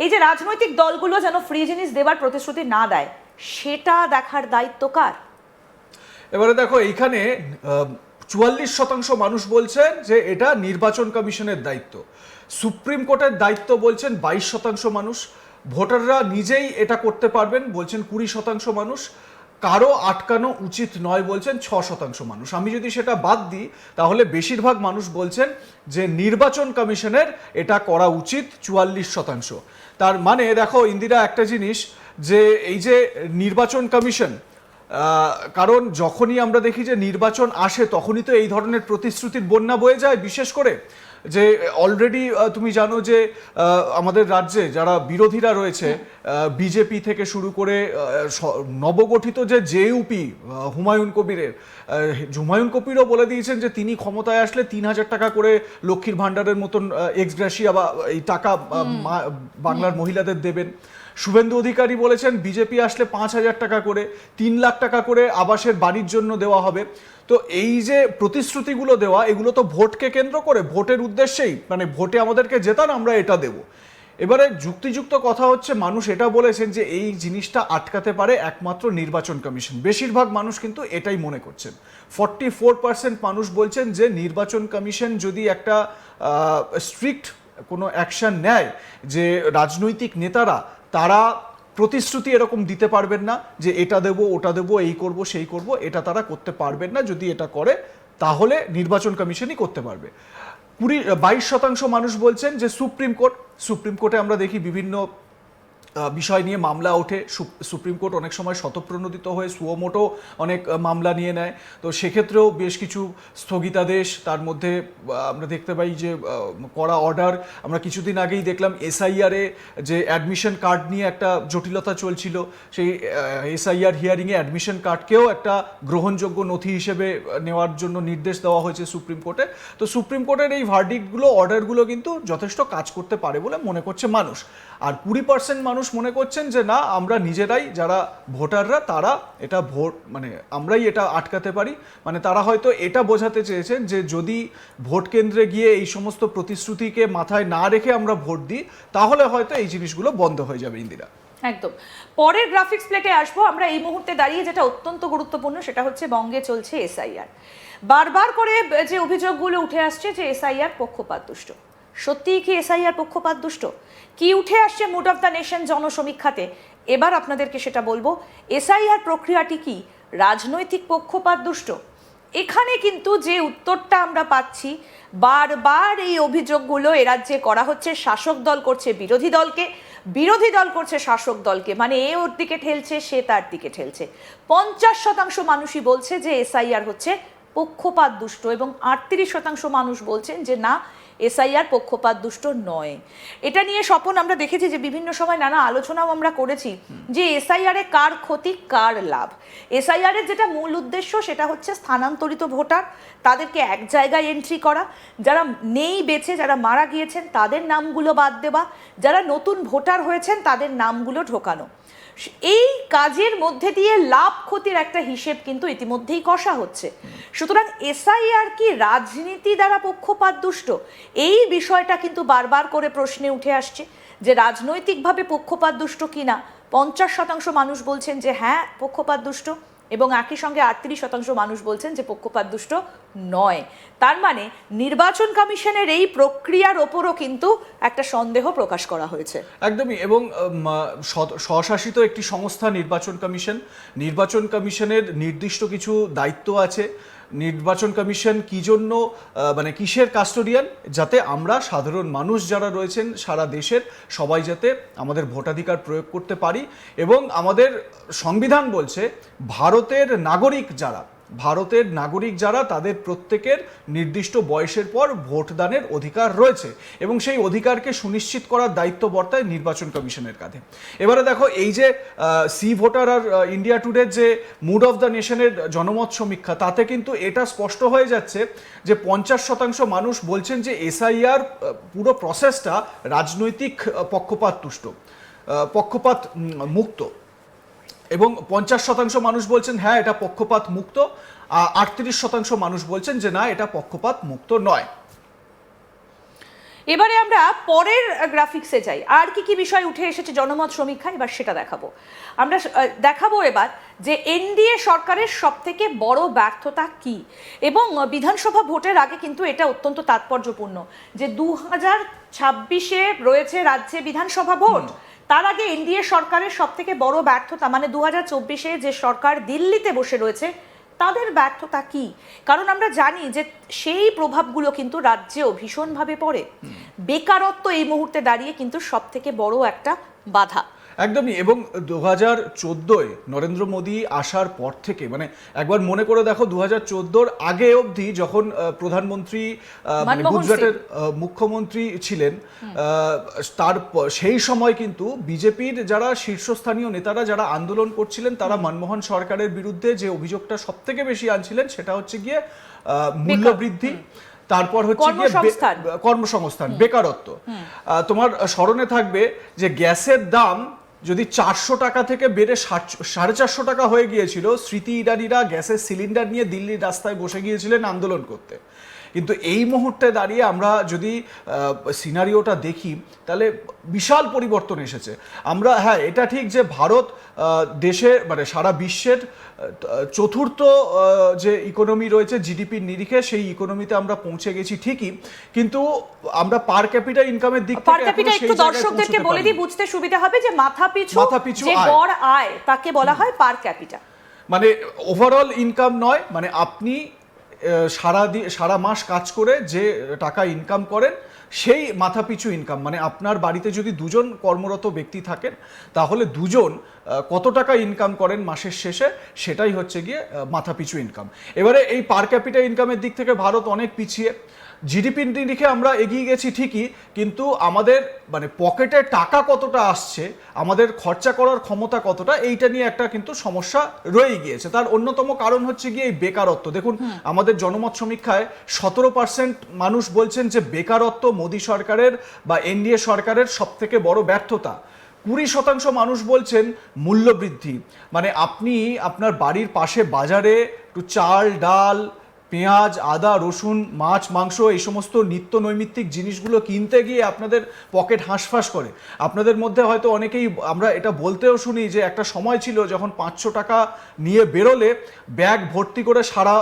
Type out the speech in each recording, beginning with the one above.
এই যে রাজনৈতিক দলগুলো যেন ফ্রি জিনিস দেবার প্রতিশ্রুতি না দেয়, সেটা দেখার দায়িত্ব কার? এবারে দেখো, এইখানে 44% মানুষ বলছেন যে এটা নির্বাচন কমিশনের দায়িত্ব, সুপ্রিম কোর্টের দায়িত্ব বলছেন 22% মানুষ, ভোটাররা নিজেই এটা করতে পারবেন বলছেন 20% মানুষ, কারো আটকানো উচিত নয় বলছেন 6% মানুষ। আমি যদি সেটা বাদ দিই তাহলে বেশিরভাগ মানুষ বলছেন যে নির্বাচন কমিশনের এটা করা উচিত 44%। তার মানে দেখো ইন্দিরা, একটা জিনিস যে এই যে নির্বাচন কমিশন, কারণ যখনই আমরা দেখি যে নির্বাচন আসে তখনই তো এই ধরনের প্রতিশ্রুতির বন্যা বয়ে যায়। বিশেষ করে যে অলরেডি তুমি জানো যে আমাদের রাজ্যে যারা বিরোধীরা রয়েছে, বিজেপি থেকে শুরু করে নবগঠিত যে জেইউপি হুমায়ুন কবিরও বলে দিয়েছেন যে তিনি ক্ষমতায় আসলে 3,000 টাকা করে লক্ষ্মীর ভাণ্ডারের মতন এক্সগ্রেশিয়া বা এই টাকা বাংলার মহিলাদের দেবেন। শুভেন্দু অধিকারী বলেছেন বিজেপি আসলে 5,000 টাকা করে, 3 লাখ টাকা করে আবাসের বাড়ির জন্য দেওয়া হবে। তো এই যে প্রতিশ্রুতিগুলো দেওয়া, এগুলো তো ভোটকে কেন্দ্র করে, ভোটের উদ্দেশ্যেই, মানে ভোটে আমাদেরকে জেতান আমরা এটা দেব। এবারে যুক্তিযুক্ত কথা হচ্ছে মানুষ এটা বলেছেন যে এই জিনিসটা আটকাতে পারে একমাত্র নির্বাচন কমিশন। বেশিরভাগ মানুষ কিন্তু এটাই মনে করছেন। 44% মানুষ বলছেন যে নির্বাচন কমিশন যদি একটা স্ট্রিক্ট কোনো অ্যাকশন নেয়, যে রাজনৈতিক নেতারা তারা প্রতিশ্রুতি এরকম দিতে পারবেন না যে এটা দেব ওটা দেব, এই করব সেই করব, এটা তারা করতে পারবেন না। যদি এটা করে তাহলে নির্বাচন কমিশনই করতে পারবে। 22% মানুষ বলছেন যে সুপ্রিম কোর্টে আমরা দেখি বিভিন্ন বিষয় নিয়ে মামলা ওঠে, সুপ্রিম কোর্ট অনেক সময় স্বতঃপ্রণোদিত হয়ে সুমোটো অনেক মামলা নিয়ে নেয়। তো সেক্ষেত্রেও বেশ কিছু স্থগিতাদেশ, তার মধ্যে আমরা দেখতে পাই যে কড়া অর্ডার। আমরা কিছুদিন আগেই দেখলাম এসআইআরে যে অ্যাডমিশন কার্ড নিয়ে একটা জটিলতা চলছিল, সেই এসআইআর হিয়ারিংয়ে অ্যাডমিশন কার্ডকেও একটা গ্রহণযোগ্য নথি হিসেবে নেওয়ার জন্য নির্দেশ দেওয়া হয়েছে সুপ্রিম কোর্টে। তো সুপ্রিম কোর্টের এই ভার্ডিক্টগুলো, অর্ডারগুলো কিন্তু যথেষ্ট কাজ করতে পারে বলে মনে করছে মানুষ। আর 20% মানুষ মনে করছেন যে না, আমরা নিজেরাই, যারা ভোটাররা তারা এটা মানে আমরাই এটা আটকাতে পারি। মানে তারা হয়তো এটা বোঝাতে চেয়েছেন যে যদি ভোট কেন্দ্রে গিয়ে এই সমস্ত প্রতিশ্রুতিকে মাথায় না রেখে আমরা ভোট দিই তাহলে হয়তো এই জিনিসগুলো বন্ধ হয়ে যাবে। ইন্দিরা, একদম। পরের গ্রাফিক্স প্লেটে আসবো। আমরা এই মুহূর্তে দাঁড়িয়ে যেটা অত্যন্ত গুরুত্বপূর্ণ সেটা হচ্ছে বঙ্গে চলছে এসআইআর। বারবার করে যে অভিযোগগুলো উঠে আসছে যে এসআইআর পক্ষপাতদুষ্ট। সত্যিই কি এসআইআর পক্ষপাতদুষ্ট? কি উঠে আসছে মুড অফ দ্য নেশন জনসমীক্ষাতে? এবার আপনাদেরকে সেটা বলবো। এসআইআর প্রক্রিয়াটি কি রাজনৈতিক পক্ষপাতদুষ্ট? এখানে কিন্তু যে উত্তরটা আমরা পাচ্ছি, বারবার এই অভিযোগগুলো এ রাজ্যে করা হচ্ছে। শাসক দল করছে বিরোধী দলকে, বিরোধী দল করছে শাসক দলকে, মানে এ ওর দিকে ঠেলছে, সে তার দিকে ঠেলছে। 50% মানুষই বলছে যে এসআইআর হচ্ছে পক্ষপাত দুষ্ট, এবং 38% মানুষ বলছেন যে না, এসআইআর পক্ষপাত দুষ্ট নয়। এটা নিয়ে স্বপন আমরা দেখেছি যে বিভিন্ন সময় নানা আলোচনাও আমরা করেছি যে এসআইআর এ কার ক্ষতি কার লাভ। এসআইআর এর যেটা মূল উদ্দেশ্য সেটা হচ্ছে স্থানান্তরিত ভোটার, তাদেরকে এক জায়গায় এন্ট্রি করা, যারা নেই বেঁচে, যারা মারা গিয়েছেন তাদের নামগুলো বাদ দেওয়া, যারা নতুন ভোটার হয়েছেন তাদের নামগুলো ঢোকানো। এই কাজের মধ্যে দিয়ে লাভ ক্ষতির একটা হিসেব কিন্তু ইতিমধ্যেই কষা হচ্ছে। সুতরাং এসআইআর কি রাজনীতি দ্বারা পক্ষপাত দুষ্ট? এই বিষয়টা কিন্তু বারবার করে প্রশ্নে উঠে আসছে যে রাজনৈতিকভাবে পক্ষপাত দুষ্ট কিনা। 50% মানুষ বলছেন যে হ্যাঁ পক্ষপাত দুষ্ট, এবং একই সঙ্গে 38% মানুষ বলছেন যে পক্ষপাত দুষ্ট নয়। তার মানে নির্বাচন কমিশনের এই প্রক্রিয়ার ওপরও কিন্তু একটা সন্দেহ প্রকাশ করা হয়েছে। একদমই। এবং স্বশাসিত একটি সংস্থা নির্বাচন কমিশনের নির্দিষ্ট কিছু দায়িত্ব আছে। নির্বাচন কমিশন কি জন্য, মানে কিসের কাস্টোডিয়ান? যাতে আমরা সাধারণ মানুষ যারা রয়েছেন সারা দেশের সবাই যাতে আমাদের ভোটাধিকার প্রয়োগ করতে পারি। এবং আমাদের সংবিধান বলছে ভারতের নাগরিক যারা তাদের প্রত্যেকের নির্দিষ্ট বয়সের পর ভোটদানের অধিকার রয়েছে, এবং সেই অধিকারকে সুনিশ্চিত করার দায়িত্ব বর্তায় নির্বাচন কমিশনের কাঁধে। এবারে দেখো, এই যে সি ভোটার আর ইন্ডিয়া টুডের যে মুড অফ দ্য নেশনের জনমত সমীক্ষা, তাতে কিন্তু এটা স্পষ্ট হয়ে যাচ্ছে যে 50% মানুষ বলছেন যে এসআইআর পুরো প্রসেসটা রাজনৈতিক পক্ষপাত মুক্ত, এবং 50% মানুষ বলছেন হ্যাঁ এটা পক্ষপাত মুক্ত, 38% মানুষ বলছেন যে না এটা পক্ষপাত মুক্ত নয়। এবারে আমরা পরের গ্রাফিক্সে যাই, আর কি কি বিষয় উঠে এসেছে জনমত সমীক্ষায়, এবার সেটা দেখাবো। আমরা দেখাবো এবার যে এনডিএ সরকারের সব থেকে বড় ব্যর্থতা কি, এবং বিধানসভা ভোটের আগে কিন্তু এটা অত্যন্ত তাৎপর্যপূর্ণ যে 2026-এ রয়েছে রাজ্যে বিধানসভা ভোট। তার আগে এনডিএ সরকারের সব থেকে বড় ব্যর্থতা, মানে 2024-এ যে সরকার দিল্লিতে বসে রয়েছে তাদের ব্যর্থতা কি। কারণ আমরা জানি যে সেই প্রভাবগুলো কিন্তু রাজ্যেও ভীষণভাবে পড়ে। বেকারত্ব এই মুহূর্তে দাঁড়িয়ে কিন্তু সব থেকে বড় একটা বাধা। একদমই। এবং 2014-য় নরেন্দ্র মোদী আসার পর থেকে, মানে একবার মনে করে দেখো 2014-র আগে অবধি যখন প্রধানমন্ত্রী মানে গুজরাটের মুখ্যমন্ত্রী ছিলেন, সেই সময় কিন্তু বিজেপির যারা শীর্ষস্থানীয় নেতারা যারা আন্দোলন করছিলেন তারা মনমোহন সরকারের বিরুদ্ধে যে অভিযোগটা সব থেকে বেশি আনছিলেন সেটা হচ্ছে গিয়ে মূল্যবৃদ্ধি, তারপর হচ্ছে গিয়ে কর্মসংস্থান, বেকারত্ব। তোমার স্মরণে থাকবে যে গ্যাসের দাম যদি 400 টাকা থেকে বেড়ে 450 টাকা হয়ে গিয়েছিল, স্মৃতি ইরানিরা গ্যাসের সিলিন্ডার নিয়ে দিল্লির রাস্তায় বসে গিয়েছিলেন আন্দোলন করতে। কিন্তু এই মুহূর্তে দাঁড়িয়ে আমরা যদি সিনারিওটা দেখি তাহলে বিশাল পরিবর্তন এসেছে। আমরা, হ্যাঁ এটা ঠিক যে ভারত দেশে মানে সারা বিশ্বের চতুর্থ যে ইকোনমি রয়েছে জিডিপির নিরিখে, সেই ইকোনমিতে আমরা পৌঁছে গেছি ঠিকই, কিন্তু আমরা পার ক্যাপিটা ইনকামের দিক থেকে একটু দর্শকদেরকে বলে দিই, বুঝতে সুবিধা হবে যে মাথাপিছু যে গড় আয় তাকে বলা হয় পার ক্যাপিটা, মানে ওভারঅল ইনকাম নয়, মানে আপনি সারা মাস কাজ করে যে টাকা ইনকাম করেন সেই মাথাপিছু ইনকাম। মানে আপনার বাড়িতে যদি দুজন কর্মরত ব্যক্তি থাকেন তাহলে দুজন কত টাকা ইনকাম করেন মাসের শেষে, সেটাই হচ্ছে গিয়ে মাথাপিছু ইনকাম। এবারে এই পার ক্যাপিটা ইনকামের দিক থেকে ভারত অনেক পিছিয়ে। জিডিপির নিরিখে আমরা এগিয়ে গেছি ঠিকই, কিন্তু আমাদের মানে পকেটে টাকা কতটা আসছে, আমাদের খরচা করার ক্ষমতা কতটা, এইটা নিয়ে একটা কিন্তু সমস্যা রয়ে গিয়েছে। তার অন্যতম কারণ হচ্ছে গিয়ে এই বেকারত্ব। দেখুন আমাদের জনমত সমীক্ষায় 17% মানুষ বলছেন যে বেকারত্ব মোদী সরকারের বা এনডিএ সরকারের সব থেকে বড় ব্যর্থতা। 20% মানুষ বলছেন মূল্যবৃদ্ধি, মানে আপনি আপনার বাড়ির পাশে বাজারে একটু চাল, ডাল, পেঁয়াজ, আদা, রসুন, মাছ, মাংস, এই সমস্ত নিত্য নৈমিত্তিক জিনিসগুলো কিনতে গিয়ে আপনাদের পকেট হাঁসফাঁস করে। আপনাদের মধ্যে হয়তো অনেকেই, আমরা এটা বলতেও শুনি যে একটা সময় ছিল যখন 500 টাকা নিয়ে বেরোলে ব্যাগ ভর্তি করে সারা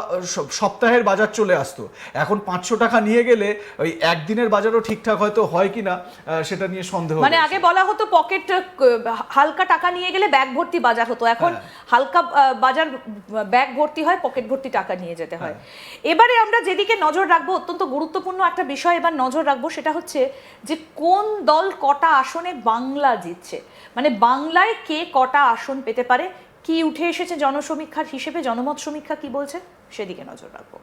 সপ্তাহের বাজার চলে আসতো। এখন 500 টাকা নিয়ে গেলে ওই একদিনের বাজারও ঠিকঠাক হয়তো হয় কিনা সেটা নিয়ে সন্দেহ। মানে আগে বলা হতো পকেট হালকা টাকা নিয়ে গেলে ব্যাগ ভর্তি বাজার হতো, এখন হালকা বাজার ব্যাগ ভর্তি হয়, পকেট ভর্তি টাকা নিয়ে যেতে হয়। এবারে আমরা যেদিকে নজর রাখবো, অত্যন্ত গুরুত্বপূর্ণ একটা বিষয় এবার নজর রাখবো, সেটা হচ্ছে যে কোন দল কটা আসনে বাংলা জিতছে, মানে বাংলায় কে কটা আসন পেতে পারে, কি উঠে এসেছে জনসমীক্ষার হিসেবে, জনমত সমীক্ষা কি বলছে সেদিকে নজর রাখবো।